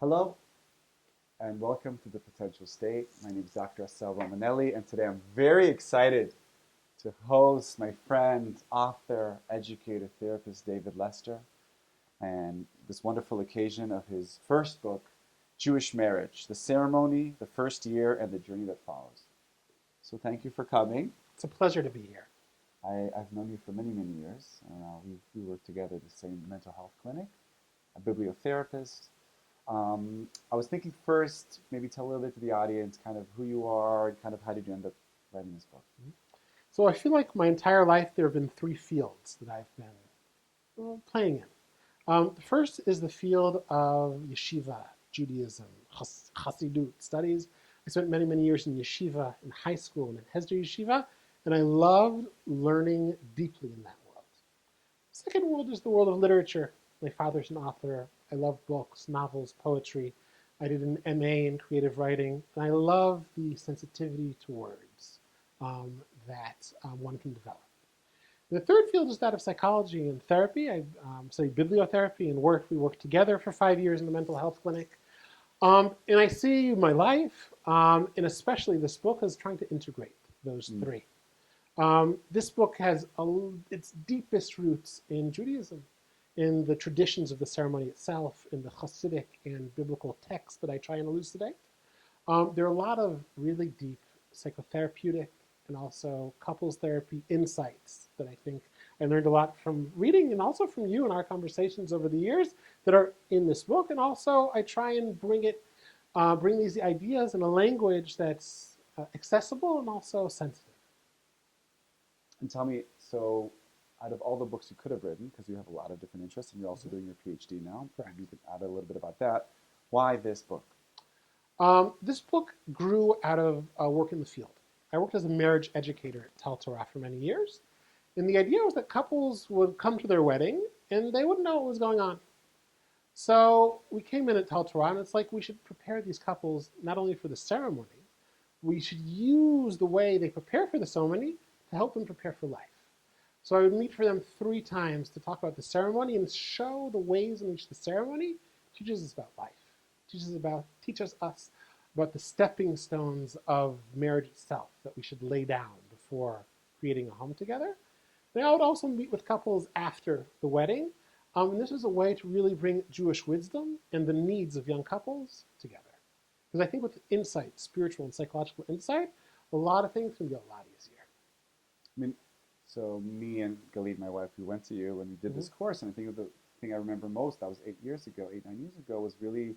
Hello and welcome to The Potential State. My name is Dr. Assael Romanelli, and today I'm very excited to host my friend, author, educator, therapist David Lester, and this wonderful occasion of his first book, Jewish Marriage, the Ceremony, the First Year, and the Journey That Follows. So thank you for coming. It's a pleasure to be here. I've known you for many, many years. We work together at the same mental health clinic, a bibliotherapist. I was thinking first, maybe tell a little bit to the audience kind of who you are and kind of how did you end up writing this book? So I feel like my entire life there have been three fields that I've been playing in. The first is the field of yeshiva, Judaism, Hasidut studies. I spent many, many years in yeshiva, in high school, and in Hesder yeshiva, and I loved learning deeply in that world. The second world is the world of literature. My father's an author. I love books, novels, poetry. I did an MA in creative writing, and I love the sensitivity to words that one can develop. The third field is that of psychology and therapy. I studied bibliotherapy and we worked together for 5 years in the mental health clinic. And I see my life, and especially this book, as trying to integrate those three. This book has its deepest roots in Judaism, in the traditions of the ceremony itself, in the Hasidic and biblical texts that I try and elucidate. There are a lot of really deep psychotherapeutic and also couples therapy insights that I think I learned a lot from reading and also from you and our conversations over the years that are in this book. And also I try and bring these ideas in a language that's accessible and also sensitive. And tell me, so out of all the books you could have written, because you have a lot of different interests and you're also doing your PhD now, Correct. you could add a little bit about that. Why this book? This book grew out of work in the field. I worked as a marriage educator at Tal Torah for many years. And the idea was that couples would come to their wedding and they wouldn't know what was going on. So we came in at Tal Torah, and it's like we should prepare these couples not only for the ceremony, we should use the way they prepare for the ceremony to help them prepare for life. So I would meet for them 3 times to talk about the ceremony and show the ways in which the ceremony teaches us about life, teaches us about the stepping stones of marriage itself that we should lay down before creating a home together. And I would also meet with couples after the wedding. And this is a way to really bring Jewish wisdom and the needs of young couples together. Because I think with insight, spiritual and psychological insight, a lot of things can be a lot easier. I mean, so me and Galit, my wife, we went to you and we did this course, and I think the thing I remember most, that was 8, 9 years ago, was really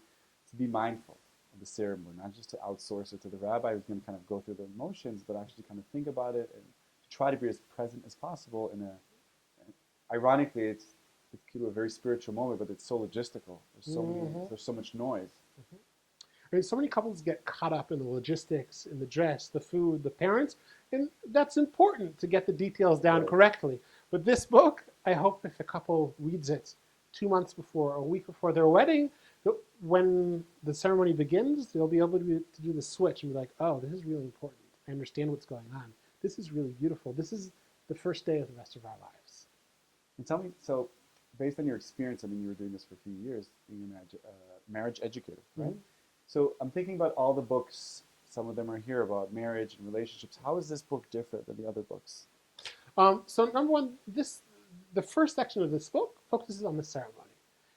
to be mindful of the ceremony, not just to outsource it to the rabbi who's going to kind of go through the motions, but actually kind of think about it and to try to be as present as possible in ironically, it's kind of a very spiritual moment, but it's so logistical. There's so much noise. I mean, so many couples get caught up in the logistics, in the dress, the food, the parents, and that's important to get the details down correctly. But this book, I hope if a couple reads it 2 months before or a week before their wedding, when the ceremony begins, they'll be able to do the switch and be like, oh, this is really important. I understand what's going on. This is really beautiful. This is the first day of the rest of our lives. And tell me, so based on your experience, I mean, you were doing this for a few years, being a marriage educator, right? Mm-hmm. So I'm thinking about all the books. Some of them are here about marriage and relationships. How is this book different than the other books? So number one, the first section of this book focuses on the ceremony.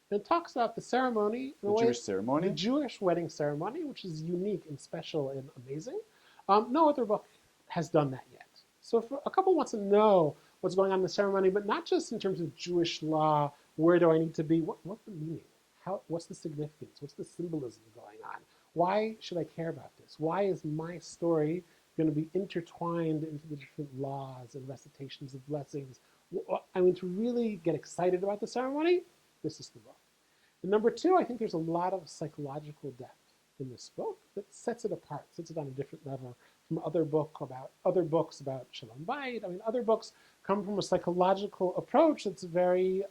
And it talks about the ceremony, The Jewish ceremony? the Jewish wedding ceremony, which is unique and special and amazing. No other book has done that yet. So if a couple wants to know what's going on in the ceremony, but not just in terms of Jewish law, where do I need to be, what's the meaning? What's the significance? What's the symbolism going on? Why should I care about this? Why is my story going to be intertwined into the different laws and recitations of blessings? I mean, to really get excited about the ceremony, this is the book. And number two, I think there's a lot of psychological depth in this book that sets it apart, sets it on a different level from other books about Shalom Bayit. I mean, other books come from a psychological approach that's very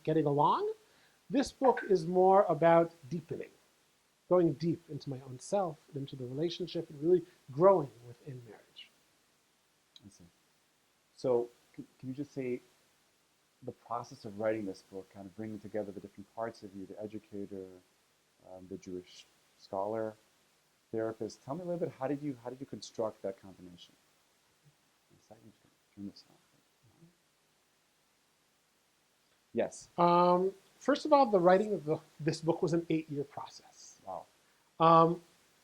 getting along. This book is more about deepening, going deep into my own self, into the relationship, and really growing within marriage. I see. So can you just say the process of writing this book, kind of bringing together the different parts of you, the educator, the Jewish scholar, therapist. Tell me a little bit. How did you construct that combination? One second, I'm just going to turn this off. Yes. First of all, the writing of this book was an 8-year process. Wow.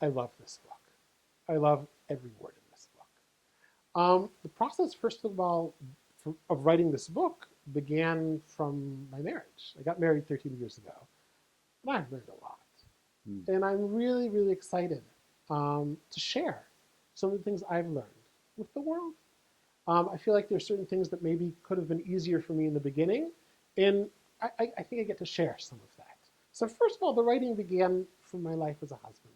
I love this book. I love every word in this book. The process, first of all, of writing this book began from my marriage. I got married 13 years ago, and I've learned a lot. Hmm. And I'm really, really excited to share some of the things I've learned with the world. I feel like there's certain things that maybe could have been easier for me in the beginning, and I think I get to share some of that. So first of all, the writing began from my life as a husband.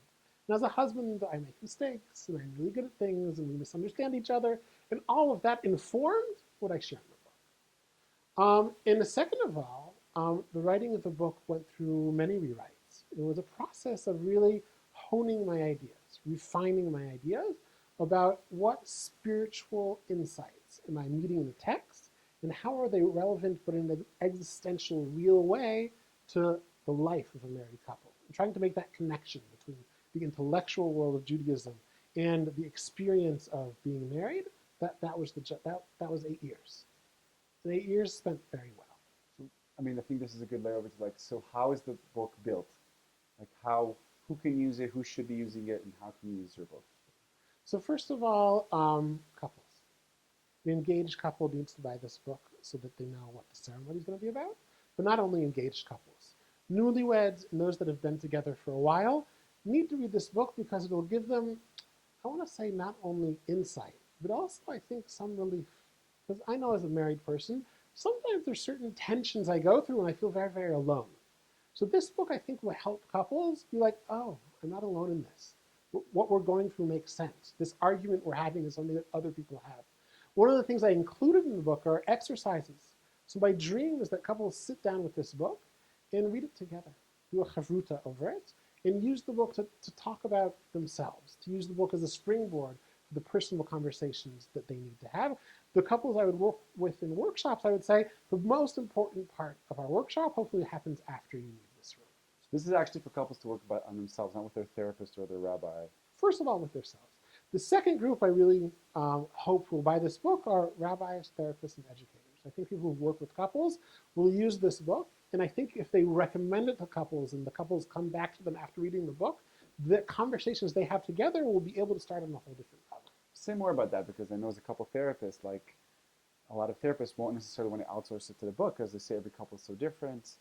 And as a husband, I make mistakes, and I'm really good at things, and we misunderstand each other, and all of that informed what I share in the book. And the second of all, the writing of the book went through many rewrites. It was a process of really honing my ideas, refining my ideas about what spiritual insights am I meeting in the text, and how are they relevant, but in an existential, real way, to the life of a married couple. I'm trying to make that connection between the intellectual world of Judaism and the experience of being married. That was 8 years. And 8 years spent very well. So, I mean, I think this is a good layover to like, so how is the book built? Like who can use it, who should be using it, and how can you use your book? So first of all, couples. The engaged couple needs to buy this book so that they know what the ceremony is going to be about. But not only engaged couples. Newlyweds and those that have been together for a while need to read this book because it will give them, I want to say, not only insight, but also, I think, some relief. Because I know as a married person, sometimes there's certain tensions I go through and I feel very, very alone. So this book, I think, will help couples be like, oh, I'm not alone in this. What we're going through makes sense. This argument we're having is something that other people have. One of the things I included in the book are exercises. So my dream is that couples sit down with this book and read it together, do a chavruta over it, and use the book to talk about themselves, to use the book as a springboard for the personal conversations that they need to have. The couples I would work with in workshops, I would say the most important part of our workshop hopefully happens after you leave this room. So this is actually for couples to work about on themselves, not with their therapist or their rabbi. First of all, with themselves. The second group I really hope will buy this book are rabbis, therapists, and educators. I think people who work with couples will use this book, and I think if they recommend it to couples and the couples come back to them after reading the book, the conversations they have together will be able to start on a whole different level. Say more about that because I know as a couple therapist, like a lot of therapists won't necessarily want to outsource it to the book because they say every couple is so different,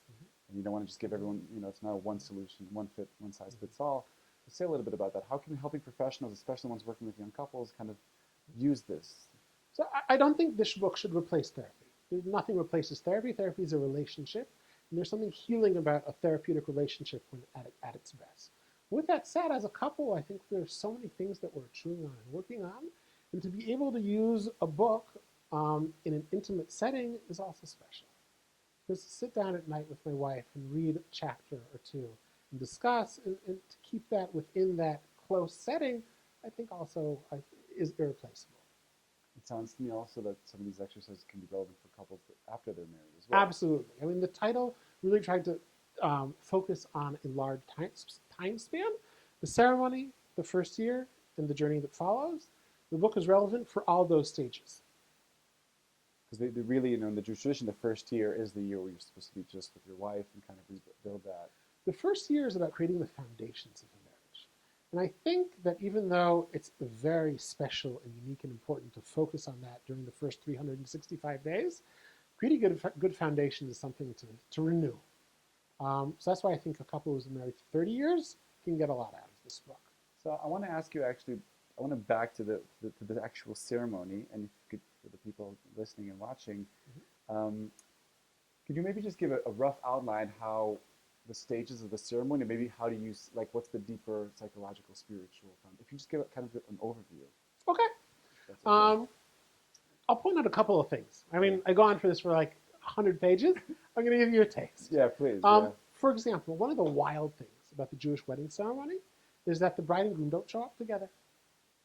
and you don't want to just give everyone, it's not a one solution, one size fits all. So say a little bit about that. How can helping professionals, especially ones working with young couples, kind of use this? So I don't think this book should replace therapy. Nothing replaces therapy. Therapy is a relationship, and there's something healing about a therapeutic relationship when at its best. With that said, as a couple, I think there's so many things that we're chewing on and working on, and to be able to use a book in an intimate setting is also special. Because to sit down at night with my wife and read a chapter or two and discuss, and to keep that within that close setting, I think also is irreplaceable. It sounds to me also that some of these exercises can be relevant for couples after they're married as well. Absolutely. I mean, the title really tried to focus on a large time span. The ceremony, the first year, and the journey that follows. The book is relevant for all those stages. Because they really, in the Jewish tradition, the first year is the year where you're supposed to be just with your wife and kind of rebuild that. The first year is about creating the foundations of a marriage. And I think that even though it's very special and unique and important to focus on that during the first 365 days, creating good foundation is something to renew. So that's why I think a couple who's married for 30 years can get a lot out of this book. So I want to ask you actually, I want to back to the actual ceremony, and if you could, for the people listening and watching, could you maybe just give a rough outline how the stages of the ceremony, maybe how do you, like what's the deeper psychological, spiritual, if you just give kind of an overview. Okay. Okay. I'll point out a couple of things. I mean, I go on for this for like 100 pages. I'm going to give you a taste. Yeah, please. For example, one of the wild things about the Jewish wedding ceremony is that the bride and groom don't show up together.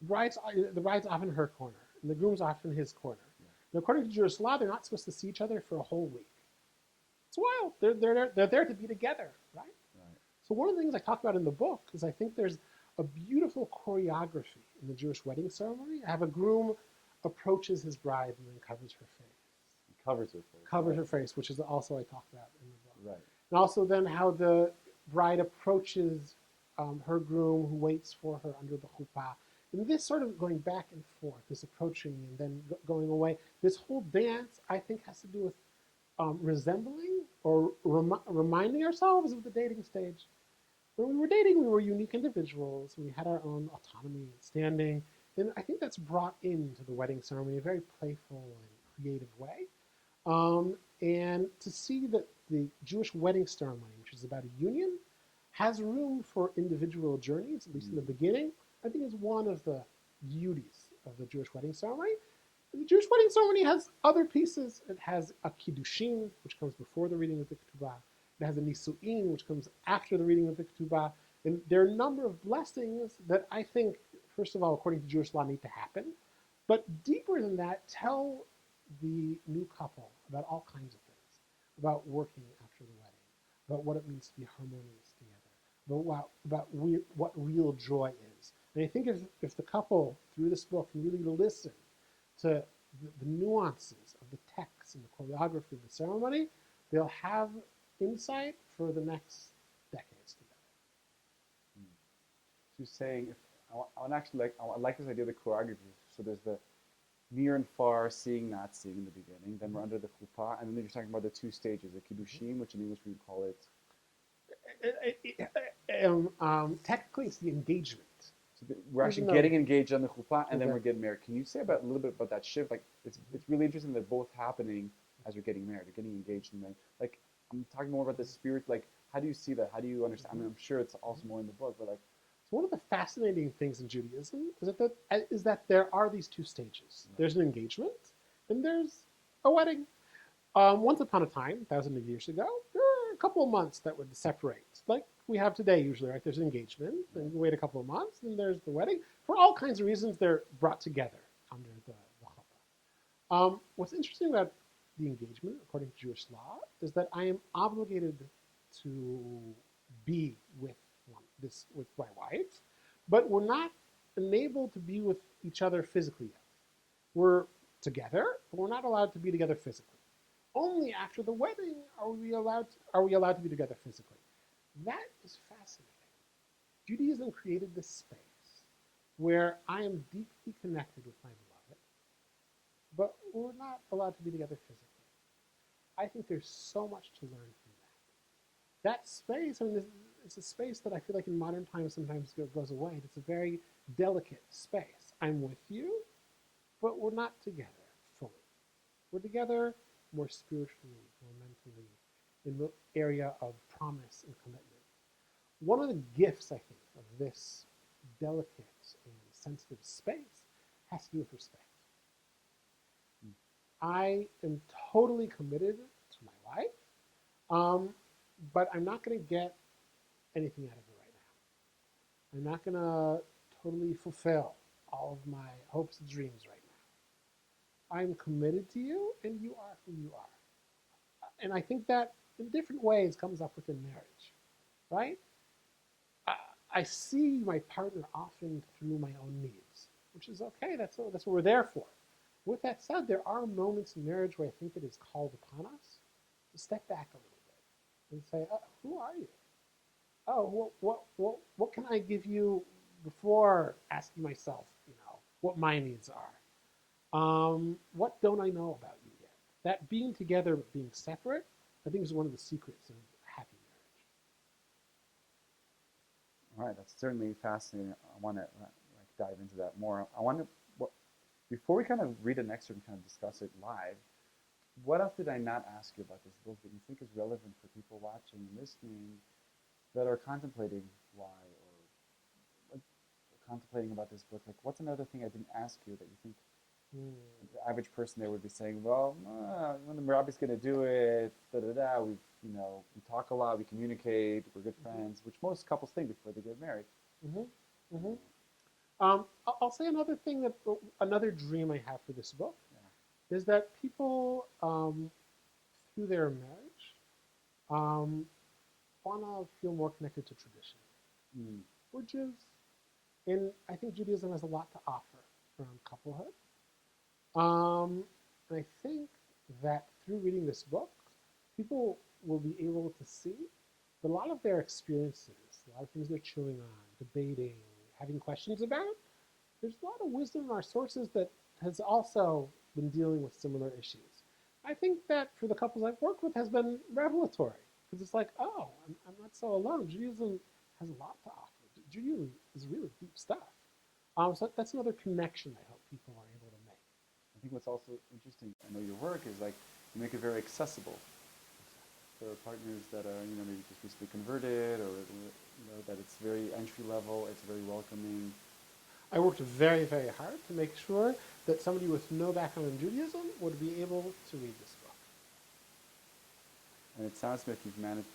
The bride's off in her corner, and the groom's off in his corner. Yeah. And according to Jewish law, they're not supposed to see each other for a whole week. It's wild. They're there to be together, right? Right. So one of the things I talk about in the book is I think there's a beautiful choreography in the Jewish wedding ceremony. I have a groom approaches his bride and then covers her face. Covers her face, Covers right? her face, which is also I talk about in the book. Right. And also then how the bride approaches her groom who waits for her under the chuppah. And this sort of going back and forth, this approaching and then going away, this whole dance I think has to do with resembling or reminding ourselves of the dating stage. When we were dating, we were unique individuals. We had our own autonomy and standing. And I think that's brought into the wedding ceremony in a very playful and creative way. And to see that the Jewish wedding ceremony, which is about a union, has room for individual journeys, at least in the beginning, I think is one of the beauties of the Jewish wedding ceremony. The Jewish wedding ceremony has other pieces. It has a kiddushin, which comes before the reading of the ketubah. It has a nisuin, which comes after the reading of the ketubah. And there are a number of blessings that I think, first of all, according to Jewish law, need to happen. But deeper than that, tell the new couple about all kinds of things, about working after the wedding, about what it means to be harmonious together, what real joy is. And I think if the couple, through this book, can really listen to the nuances of the text and the choreography of the ceremony, they'll have insight for the next decades together. So you're saying, if I want actually I like this idea of the choreography. So there's the near and far, seeing, not seeing in the beginning. Then we're under the chuppah, and then you're talking about the two stages, the kiddushin, which in English we would call it. Technically, it's the engagement. So we're actually Even though, getting engaged on the chuppah, and then okay. we're getting married. Can you say about a little bit about that shift? Like it's really interesting that both happening as you're getting married, you're getting engaged, and then like I'm talking more about the spirit. Like how do you see that? How do you understand? I mean, I'm sure it's also more in the book, but like So one of the fascinating things in Judaism is that there are these two stages. right. There's an engagement, and there's a wedding. Once upon a time, thousands of years ago, there were a couple of months that would separate, like we have today usually, right? There's an engagement, then you wait a couple of months, then there's the wedding. For all kinds of reasons, they're brought together under the chuppah. What's interesting about the engagement, according to Jewish law, is that I am obligated to be with my wife, but we're not enabled to be with each other physically yet. We're together, but we're not allowed to be together physically. Only after the wedding are we allowed to be together physically. That is fascinating. Judaism created this space where I am deeply connected with my beloved, but we're not allowed to be together physically. I think there's so much to learn from that. That space, I mean, it's a space that I feel like in modern times sometimes goes away. It's a very delicate space. I'm with you, but we're not together fully. We're together more spiritually, more mentally, in the area of promise and commitment. One of the gifts, I think, of this delicate and sensitive space has to do with respect. I am totally committed to my wife, but I'm not going to get anything out of her right now. I'm not going to totally fulfill all of my hopes and dreams right now. I'm committed to you, and you are who you are. And I think that in different ways comes up within marriage, right? I see my partner often through my own needs, which is okay. That's what we're there for. With that said, there are moments in marriage where I think it is called upon us to step back a little bit and say, "Who are you? Oh, what can I give you?" Before asking myself, what my needs are. What don't I know about you yet? That being together but being separate, I think, is one of the secrets of happy marriage. All right, that's certainly fascinating. I want to like dive into that more. I want to what before we kind of read an excerpt and kind of discuss it live. What else did I not ask you about this book that you think is relevant for people watching and listening that are contemplating why or like, contemplating about this book? Like, what's another thing I didn't ask you that you think Hmm. the average person there would be saying, well, when the Merabi's going to do it, da da da. We talk a lot, we communicate, we're good friends, which most couples think before they get married. Mm-hmm. Mm-hmm. Uh, I'll say another thing another dream I have for this book yeah. is that people, through their marriage, um, want to feel more connected to tradition. Mm. We're Jews. And I think Judaism has a lot to offer around couplehood. And I think that through reading this book, people will be able to see that a lot of their experiences, a lot of things they're chewing on, debating, having questions about, there's a lot of wisdom in our sources that has also been dealing with similar issues. I think that for the couples I've worked with has been revelatory because it's like, oh, I'm not so alone. Judaism has a lot to offer. Judaism is really deep stuff. So that's another connection I hope people are able to make. I think what's also interesting, I know your work is like you make it very accessible for partners that are, maybe just recently converted or, that it's very entry level, it's very welcoming. I worked very, very hard to make sure that somebody with no background in Judaism would be able to read this book. And it sounds like you've managed,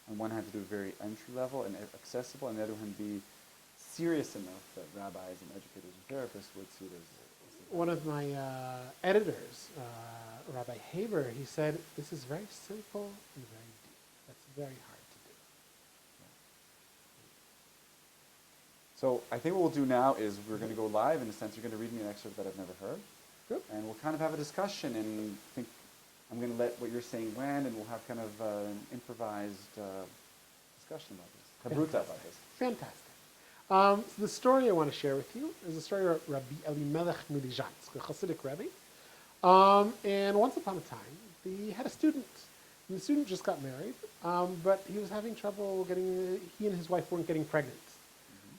on one hand, to do it very entry level and accessible, and on the other hand, be serious enough that rabbis and educators and therapists would see it as one of my editors, Rabbi Haber, he said, this is very simple and very deep. That's very hard to do. So I think what we'll do now is we're going to go live. In a sense, you're going to read me an excerpt that I've never heard. Good. And we'll kind of have a discussion, and think I'm going to let what you're saying land, and we'll have kind of an improvised discussion about this, habruta about this. Fantastic. So the story I want to share with you is the story of Rabbi Elimelech Milizhansk, a Hasidic Rebbe. And once upon a time, he had a student. And the student just got married, but he was having trouble he and his wife weren't getting pregnant.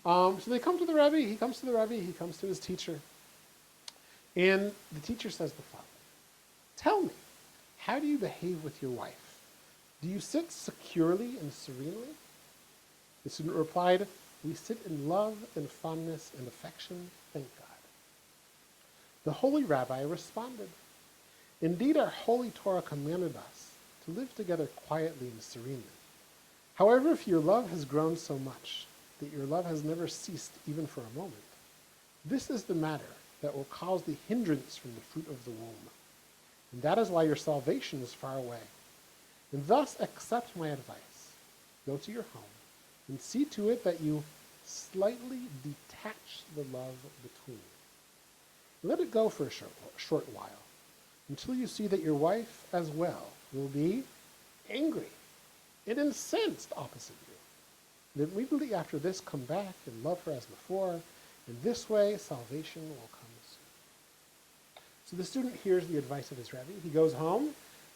So they come to the Rebbe, he comes to the Rebbe, he comes to his teacher. And the teacher says the following: tell me, how do you behave with your wife? Do you sit securely and serenely? The student replied, we sit in love and fondness and affection, thank God. The holy rabbi responded, indeed our holy Torah commanded us to live together quietly and serenely. However, if your love has grown so much that your love has never ceased even for a moment, this is the matter that will cause the hindrance from the fruit of the womb. And that is why your salvation is far away. And thus accept my advice. Go to your home and see to it that you slightly detach the love between you. Let it go for a short while, until you see that your wife as well will be angry and incensed opposite you. And immediately after this, come back and love her as before. In this way, salvation will come soon. So the student hears the advice of his Rebbe. He goes home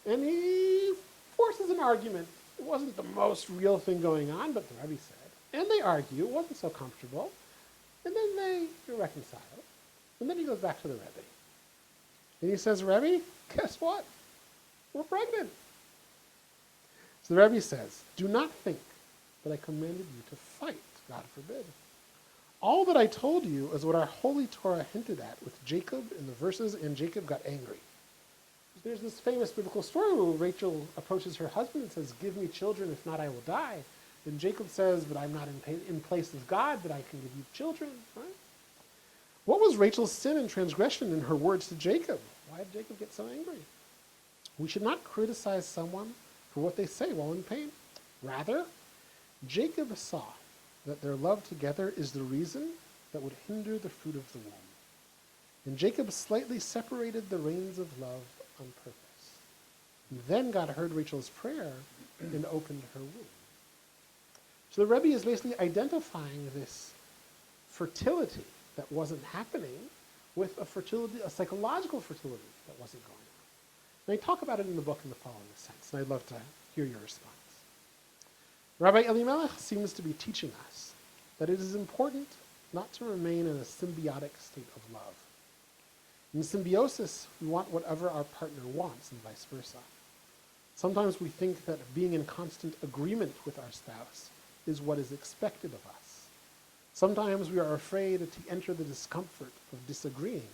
and he forces an argument. It wasn't the most real thing going on, but the Rebbe said. And they argue. It wasn't so comfortable. And then they reconcile. And then he goes back to the Rebbe. And he says, Rebbe, guess what? We're pregnant. So the Rebbe says, do not think that I commanded you to fight, God forbid. All that I told you is what our holy Torah hinted at with Jacob in the verses, and Jacob got angry. There's this famous biblical story where Rachel approaches her husband and says, give me children, if not I will die. And Jacob says, but I'm not in place of God, that I can give you children. Right? What was Rachel's sin and transgression in her words to Jacob? Why did Jacob get so angry? We should not criticize someone for what they say while in pain. Rather, Jacob saw that their love together is the reason that would hinder the fruit of the womb. And Jacob slightly separated the reins of love on purpose. And then God heard Rachel's prayer and opened her womb. So the Rebbe is basically identifying this fertility that wasn't happening with a psychological fertility that wasn't going on. And I talk about it in the book in the following sense, and I'd love to hear your response. Rabbi Elimelech seems to be teaching us that it is important not to remain in a symbiotic state of love. In symbiosis, we want whatever our partner wants and vice versa. Sometimes we think that being in constant agreement with our spouse is what is expected of us. Sometimes we are afraid to enter the discomfort of disagreeing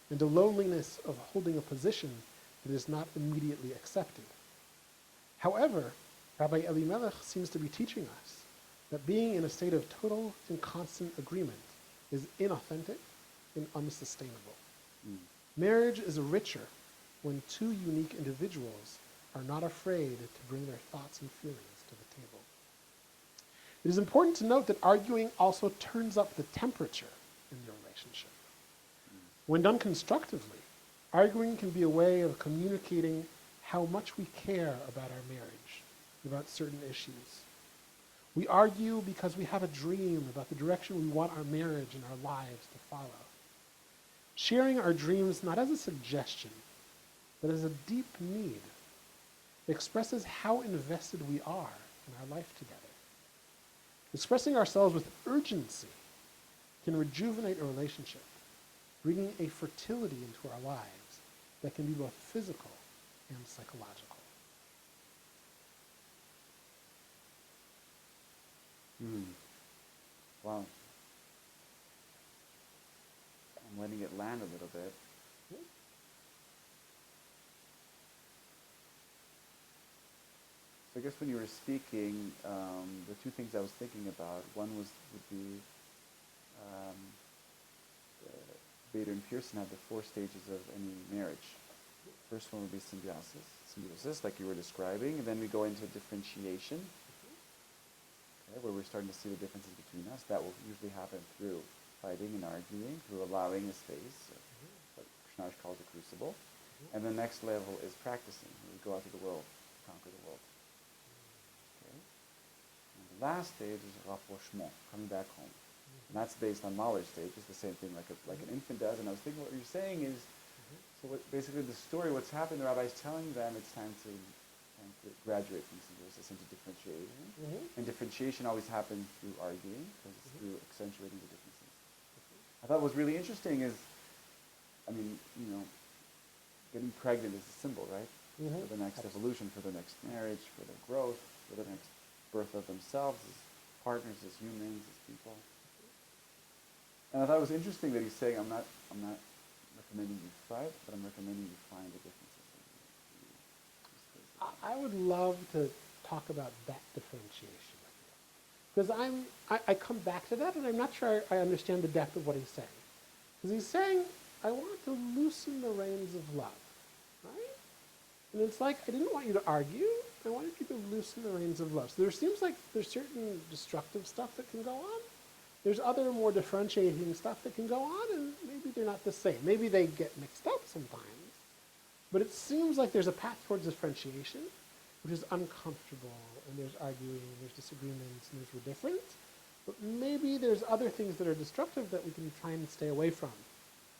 and the loneliness of holding a position that is not immediately accepted. However, Rabbi Elimelech seems to be teaching us that being in a state of total and constant agreement is inauthentic and unsustainable. Marriage is richer when two unique individuals are not afraid to bring their thoughts and feelings to the table. It is important to note that arguing also turns up the temperature in your relationship. When done constructively, arguing can be a way of communicating how much we care about our marriage, about certain issues. We argue because we have a dream about the direction we want our marriage and our lives to follow. Sharing our dreams not as a suggestion, but as a deep need, expresses how invested we are in our life together. Expressing ourselves with urgency can rejuvenate a relationship, bringing a fertility into our lives that can be both physical and psychological. Wow. I'm letting it land a little bit. So I guess when you were speaking, the two things I was thinking about, one would be um, Bader and Pearson have the four stages of any marriage. First one would be symbiosis, like you were describing, and then we go into differentiation, okay, where we're starting to see the differences between us. That will usually happen through fighting and arguing, through allowing a space, what Krishna calls a crucible. And the next level is practicing. We go out to the world, to conquer the world. Okay? And the last stage is rapprochement, coming back home. And that's based on knowledge stage. It's the same thing like an infant does. And I was thinking what you're saying is, so basically the story, what's happened, the rabbi's telling them it's time to graduate from symbiosis into differentiation. And differentiation always happens through arguing, because it's through accentuating the differences. I thought what was really interesting is, I mean, getting pregnant is a symbol, right? For the next evolution, for the next marriage, for their growth, for the next birth of themselves as partners, as humans, as people. And I thought it was interesting that he's saying, I'm not recommending you fight, but I'm recommending you find the differences. I would love to talk about that differentiation with you. Because I come back to that, and I'm not sure I understand the depth of what he's saying. Because he's saying, I want to loosen the reins of love, right? And it's like, I didn't want you to argue. I wanted you to loosen the reins of love. So there seems like there's certain destructive stuff that can go on. There's other more differentiating stuff that can go on, and maybe they're not the same. Maybe they get mixed up sometimes. But it seems like there's a path towards differentiation, which is uncomfortable, and there's arguing, and there's disagreements, and there's we're different. But maybe there's other things that are destructive that we can try and stay away from.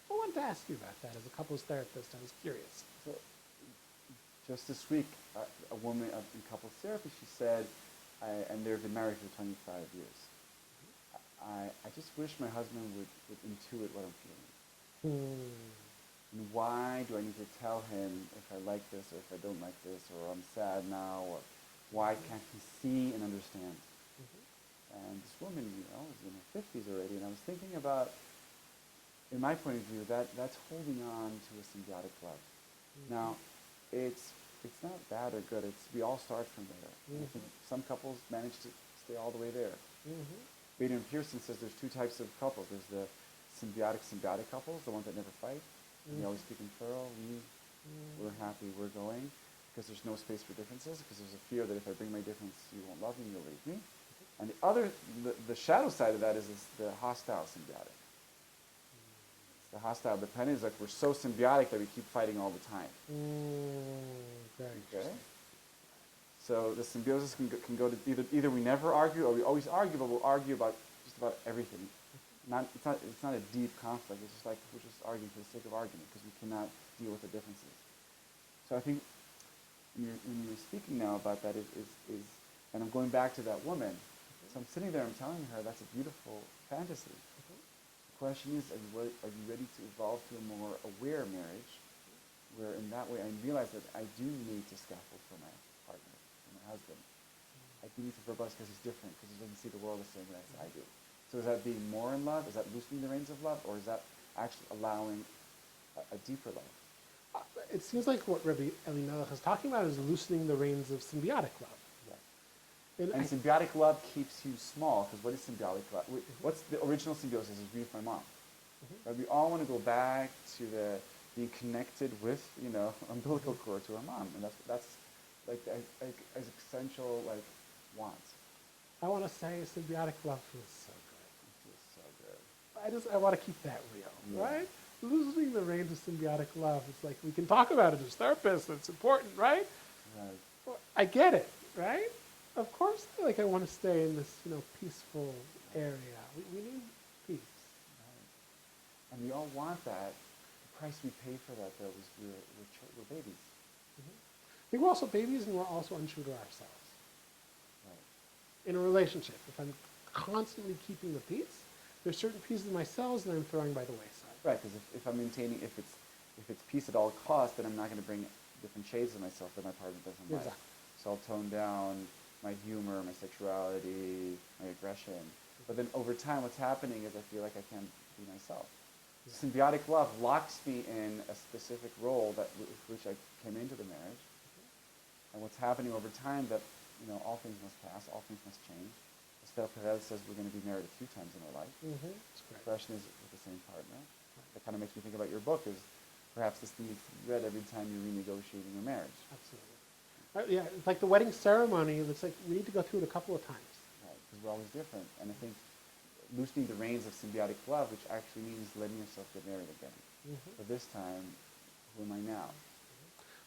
I wanted to ask you about that as a couples therapist. I was curious. So, just this week, a woman in couples therapy, she said, and they've been married for 25 years. I just wish my husband would intuit what I'm feeling. And why do I need to tell him if I like this or if I don't like this, or I'm sad now, or why can't he see and understand? And this woman, is in her 50s already, and I was thinking about, in my point of view, that's holding on to a symbiotic love. Now, it's not bad or good. We all start from there. I think some couples manage to stay all the way there. Bader and Pearson says there's two types of couples. There's the symbiotic couples, the ones that never fight. And they always speak in plural. We're happy, we're going. Because there's no space for differences, because there's a fear that if I bring my difference, you won't love me, you'll leave me. And the shadow side of that is the hostile symbiotic. It's the hostile dependence, like we're so symbiotic that we keep fighting all the time. Very Okay? So the symbiosis can go to either we never argue or we always argue, but we'll argue about just about everything. It's not a deep conflict. It's just like we're just arguing for the sake of argument because we cannot deal with the differences. So I think when you're speaking now about that is and I'm going back to that woman. So I'm sitting there, I'm telling her that's a beautiful fantasy. The question is, are you ready to evolve to a more aware marriage, where in that way I realize that I do need to scaffold for my partner, for my husband. I do need to verbalize because he's different, because he doesn't see the world the same way as I do. So is that being more in love? Is that loosening the reins of love? Or is that actually allowing a deeper love? It seems like what Rabbi Elimelech is talking about is loosening the reins of symbiotic love. Yes. And symbiotic love keeps you small, because what is symbiotic love? What's the original symbiosis is me with my mom. Right? We all want to go back to being connected with, umbilical cord to our mom. And that's like as essential, like, wants. I want to say symbiotic love feels so good. It feels so good. I want to keep that real, Yeah. right? Loosening the reins of symbiotic love. It's like we can talk about it as therapists. It's important, right? Right. Well, I get it, right? Of course, like I want to stay in this, peaceful area. We need peace. Right. And we all want that. The price we pay for that, though, is we're babies. I think we're also babies, and we're also untrue to ourselves. Right. In a relationship, if I'm constantly keeping the peace, there's certain pieces of myself that I'm throwing by the wayside. Right. Because if I'm maintaining, if it's peace at all costs, then I'm not going to bring different shades of myself that my partner doesn't like. Exactly. So I'll tone down my humor, my sexuality, my aggression. But then over time, what's happening is I feel like I can't be myself. Yeah. Symbiotic love locks me in a specific role with which I came into the marriage. And what's happening over time that, all things must pass, all things must change. Assael says we're going to be married a few times in our life. That's great. The question is with the same partner. That kind of makes me think about your book is perhaps this thing you read every time you're renegotiating your marriage. Absolutely. Yeah, it's like the wedding ceremony. It's like we need to go through it a couple of times. Right, because we're always different. And I think loosening the reins of symbiotic love, which actually means letting yourself get married again. But this time, who am I now?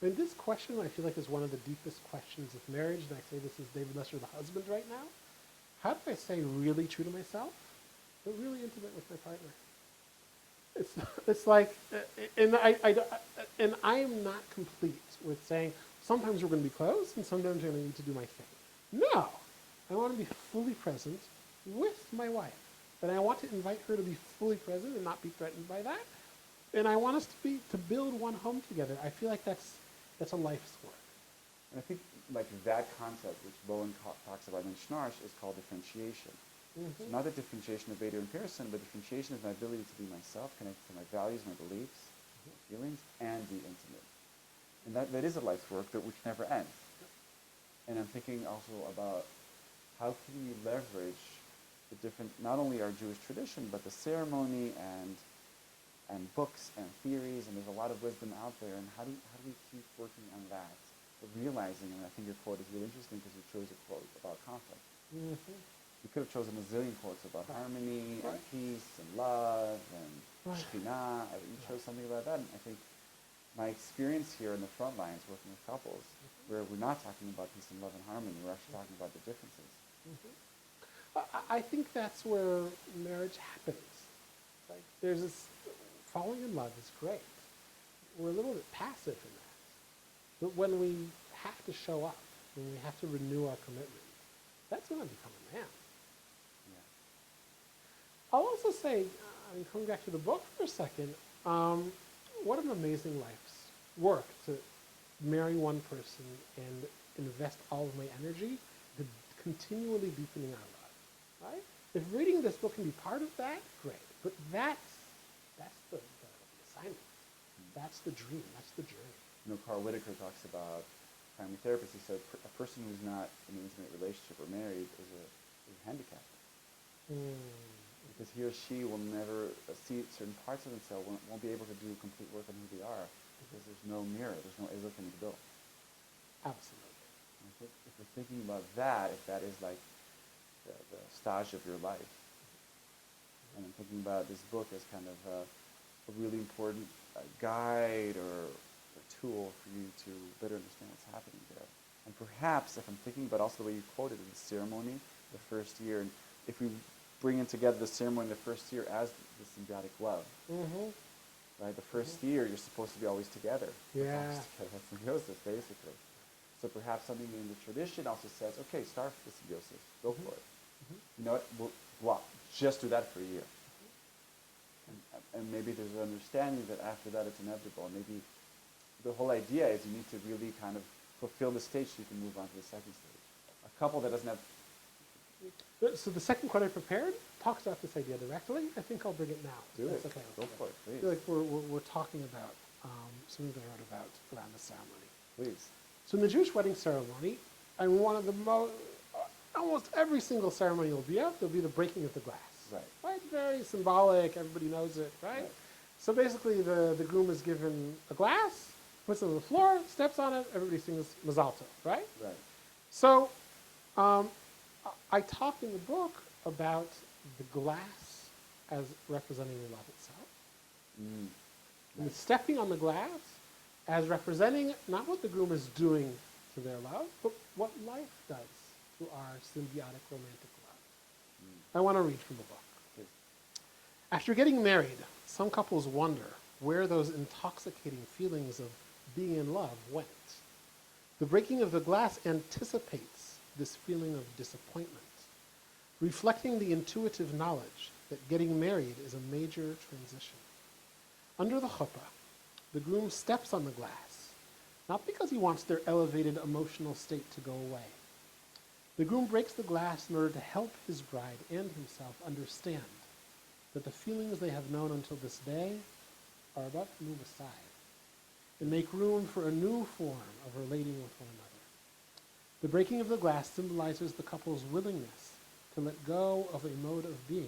I mean, this question I feel like is one of the deepest questions of marriage. And I say this is David Lesser, the husband, right now. How do I stay really true to myself, but really intimate with my partner? It's like, and I am not complete with saying sometimes we're going to be close and sometimes I'm going to need to do my thing. No, I want to be fully present with my wife, and I want to invite her to be fully present and not be threatened by that. And I want us to build one home together. I feel like that's a life's work. And I think like that concept, which Bowen talks about in Schnarch, is called differentiation. So not the differentiation of Vader and Pearson, but differentiation is my ability to be myself, connected to my values, my beliefs, feelings, and be intimate. And that is a life's work that which never ends. And I'm thinking also about how can we leverage the different, not only our Jewish tradition, but the ceremony and books and theories, and there's a lot of wisdom out there, and how do we keep working on that? But realizing, and I think your quote is really interesting because you chose a quote about conflict. You could have chosen a zillion quotes about harmony and peace and love and shekhinah. You chose something about that, and I think my experience here in the front lines working with couples, where we're not talking about peace and love and harmony, we're actually talking about the differences. I think that's where marriage happens. Like there's this falling in love is great. We're a little bit passive in that. But when we have to show up, when we have to renew our commitment, that's when I become a man. Yeah. I'll also say, coming back to the book for a second, what an amazing life's work to marry one person and invest all of my energy to continually deepening our love, right? If reading this book can be part of that, great. But that's the assignment. That's the dream. That's the journey. Carl Whitaker talks about family therapists. He said a person who's not in an intimate relationship or married is handicapped. Because he or she will never see certain parts of themselves, won't be able to do complete work on who they are, because there's no mirror, there's no Ezra to build. Absolutely. If we're thinking about that, if that is like the stage of your life, and I'm thinking about this book as kind of a really important guide or a tool for you to better understand what's happening there. And perhaps, if I'm thinking about also the way you quoted in the ceremony, the first year, and if we bring in together the ceremony the first year as the symbiotic love, right? The first year, you're supposed to be always together. Yeah. That's symbiosis, basically. So perhaps something in the tradition also says, okay, start the symbiosis. Go for it. You know what? Just do that for a year. And maybe there's an understanding that after that it's inevitable. And maybe the whole idea is you need to really kind of fulfill the stage so you can move on to the second stage. A couple that doesn't have... So the second quote I prepared talks about this idea directly. I think I'll bring it now. Do it. Okay. Go for it, I please. feel like we're talking about something that I wrote about around the ceremony. Please. So in the Jewish wedding ceremony, and one of the almost every single ceremony you'll be at, there'll be the breaking of the glass. Right? Very symbolic, everybody knows it, right? So basically the groom is given a glass, puts it on the floor, steps on it, everybody sings Mazal Tov, right? Right. So I talk in the book about the glass as representing love itself, Mm, and the nice. stepping on the glass as representing not what the groom is doing to their love, but what life does to our symbiotic romantic love. Mm, I want to read from the book. good. After getting married, some couples wonder where those intoxicating feelings of being in love went. The breaking of the glass anticipates this feeling of disappointment, reflecting the intuitive knowledge that getting married is a major transition. Under the chuppah, the groom steps on the glass, not because he wants their elevated emotional state to go away. The groom breaks the glass in order to help his bride and himself understand that the feelings they have known until this day are about to move aside and make room for a new form of relating with one another. The breaking of the glass symbolizes the couple's willingness to let go of a mode of being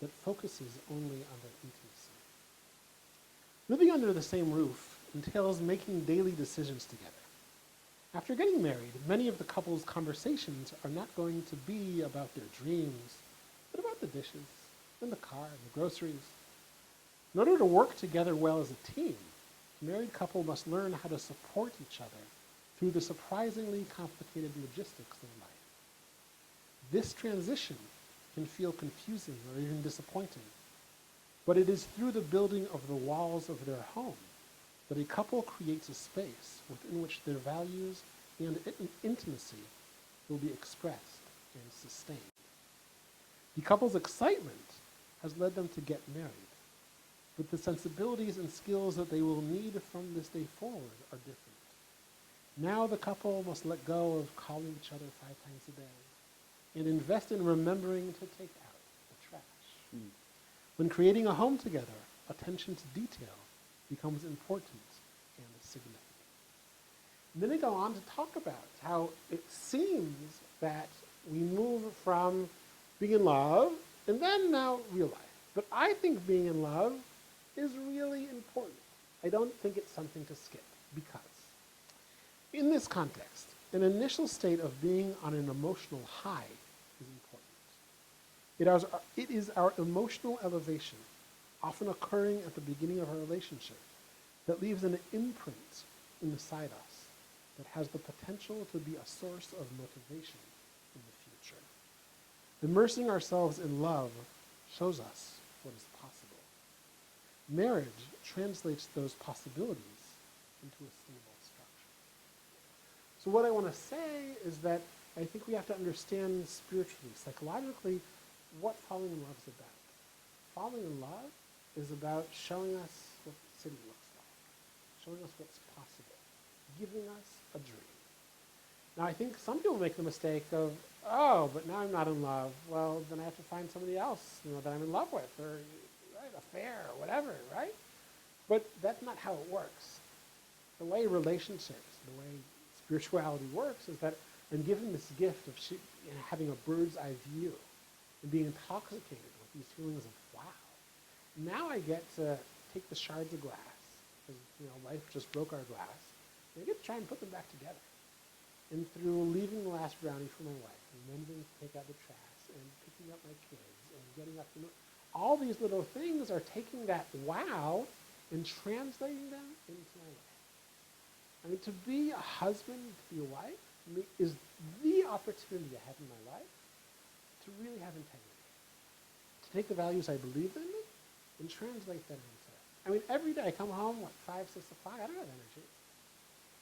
that focuses only on their intimacy. Living under the same roof entails making daily decisions together. After getting married, many of the couple's conversations are not going to be about their dreams, but about the dishes, and the car, and the groceries. In order to work together well as a team, a married couple must learn how to support each other through the surprisingly complicated logistics of life. This transition can feel confusing or even disappointing, but it is through the building of the walls of their home that a couple creates a space within which their values and intimacy will be expressed and sustained. The couple's excitement has led them to get married, but the sensibilities and skills that they will need from this day forward are different. Now the couple must let go of calling each other 5 times a day and invest in remembering to take out the trash. Mm, When creating a home together, attention to detail becomes important and significant. And then they go on to talk about how it seems that we move from being in love and then now real life. But I think being in love is really important. I don't think it's something to skip because in this context, an initial state of being on an emotional high is important. It is our emotional elevation, often occurring at the beginning of a relationship, that leaves an imprint inside us that has the potential to be a source of motivation in the future. Immersing ourselves in love shows us what is possible. Marriage translates those possibilities into a stable structure. So what I want to say is that I think we have to understand spiritually, psychologically, what falling in love is about. Falling in love is about showing us what the city looks like, showing us what's possible, giving us a dream. Now, I think some people make the mistake of, oh, but now I'm not in love. Well, then I have to find somebody else, that I'm in love with, or right, affair, or whatever, right? But that's not how it works. The way relationships, the way spirituality works is that I'm given this gift of having a bird's eye view and being intoxicated with these feelings of wow. Now I get to take the shards of glass, because life just broke our glass, and I get to try and put them back together. And through leaving the last brownie for my wife, and remembering to take out the trash, and picking up my kids, and getting up to all these little things are taking that wow and translating them into my life. I mean, to be a husband, to be a wife, is the opportunity I have in my life to really have integrity. To take the values I believe in and translate that into it. I mean, every day I come home, 5, 6 o'clock, I don't have energy.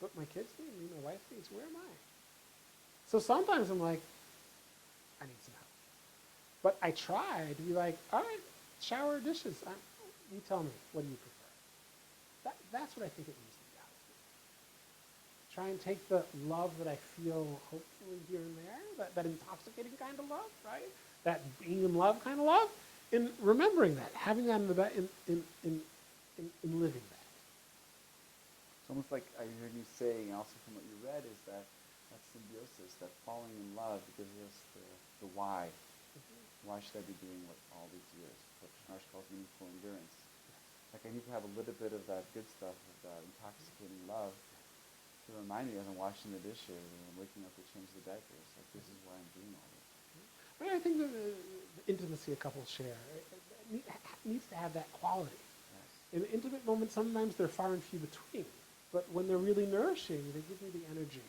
But my kids need me, my wife needs, where am I? So sometimes I'm like, I need some help. But I try to be like, all right, shower, dishes. You tell me, what do you prefer? That's what I think it means to be a husband. Try and take the love that I feel, hopefully here and there, that intoxicating kind of love, right? That being in love kind of love, and remembering that, having that in living that. It's almost like I heard you saying, also from what you read, is that symbiosis, that falling in love gives us the why. Why should I be doing what all these years? What Narsh calls meaningful endurance. Like I need to have a little bit of that good stuff, of that intoxicating love, to remind me as I'm washing the dishes and I'm waking up to change the diapers. Like this is why I'm doing all this. And I think the intimacy a couple share needs to have that quality. Yes. In intimate moments, sometimes they're far and few between, but when they're really nourishing, they give me the energy.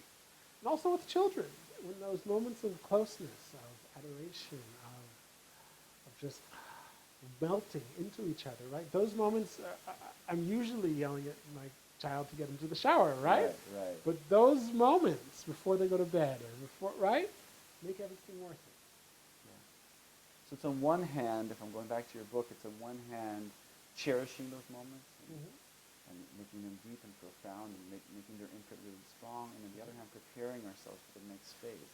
And also with children, when those moments of closeness, of adoration, of just melting into each other, right? Those moments, I'm usually yelling at my child to get into the shower, right? Right, right. But those moments before they go to bed or before, right, make everything worth it. Yeah. So it's on one hand, if I'm going back to your book, it's on one hand cherishing those moments and making them deep and profound and making their imprint really strong, and on the other hand, preparing ourselves for the next phase.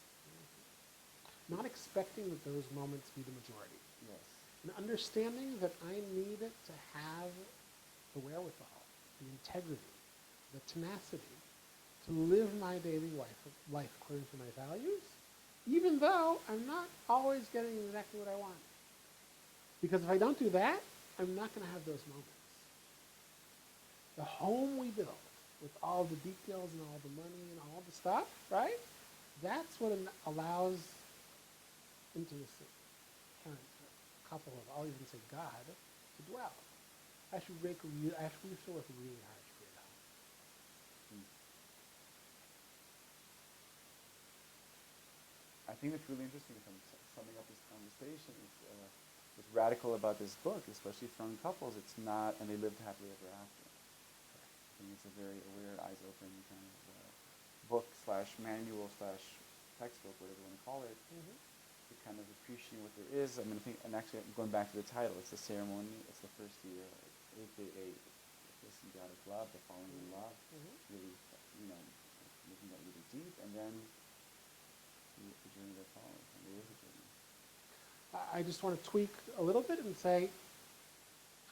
Not expecting that those moments be the majority. Yes. And understanding that I need to have the wherewithal, the integrity, the tenacity to live my daily life according to my values, even though I'm not always getting exactly what I want. Because if I don't do that, I'm not going to have those moments. The home we build with all the details and all the money and all the stuff, right? That's what allows intimacy, parenthood, couple of, I'll even say God, to dwell. I have to work really hard to create a home. Mm. I think that's really interesting. If I'm summing up this conversation, is what's radical about this book, especially for young couples. It's not, and they lived happily ever after. I think it's a very aware, eyes-opening kind of book slash manual slash textbook, whatever you want to call it, to kind of appreciate what there is. I mean, I think, and actually going back to the title, it's the ceremony. It's the first year, aka this God of love, the falling in love, really, making that really deep, and then the journey that follows. And there is a journey. I just want to tweak a little bit and say,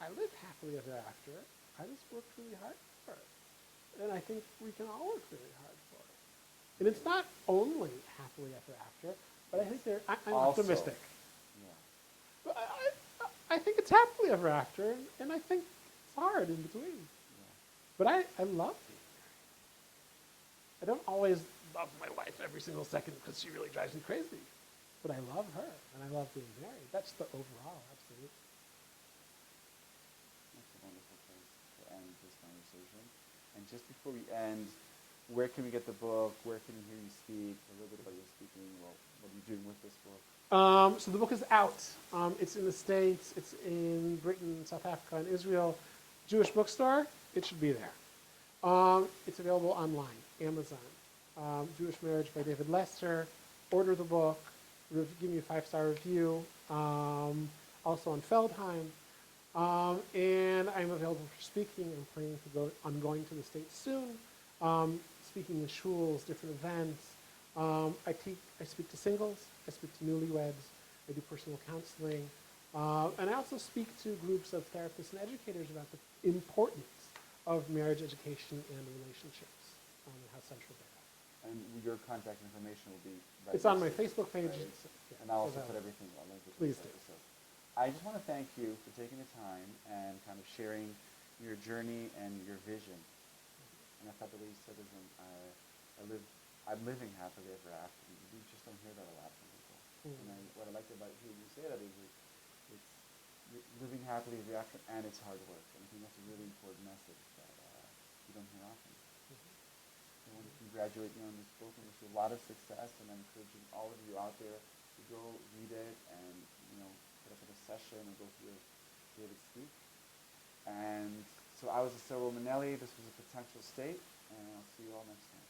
I live happily ever after. I just worked really hard for it. And I think we can all work really hard for it. And it's not only happily ever after, but I think I'm Also, optimistic. yeah. But I think it's happily ever after, and I think it's hard in between. Yeah. But I love being married. I don't always love my wife every single second because she really drives me crazy. But I love her, and I love being married. That's the overall, absolutely. That's a wonderful place to end this conversation. And just before we end, where can we get the book? Where can we hear you speak? A little bit about your speaking. Well, what are you doing with this book? So the book is out. It's in the States. It's in Britain, South Africa, and Israel. Jewish bookstore. It should be there. It's available online, Amazon. Jewish Marriage by David Lester. Order the book. Give me a 5-star review. Also on Feldheim. And I'm available for speaking. I'm planning to go. I'm going to the States soon. Speaking in shuls, different events. I speak to singles. I speak to newlyweds. I do personal counseling. And I also speak to groups of therapists and educators about the importance of marriage education and relationships and how central they are. And your contact information will be right. It's on my Facebook page. Right. Yeah, and I'll also put everything. I'll link it to Please this do. episode. I just want to thank you for taking the time and kind of sharing your journey and your vision. And I thought the way you said it, I'm living happily ever after. You just don't hear that a lot from people. And what I liked about hearing you say that is it's living happily ever after, and it's hard work. And I think that's a really important message that you don't hear often. I want to congratulate you on this book and wish you a lot of success. And I'm encouraging all of you out there to go read it and put up a session and go through David speak. And so I was Assael Romanelli. This was A Potential State, and I'll see you all next time.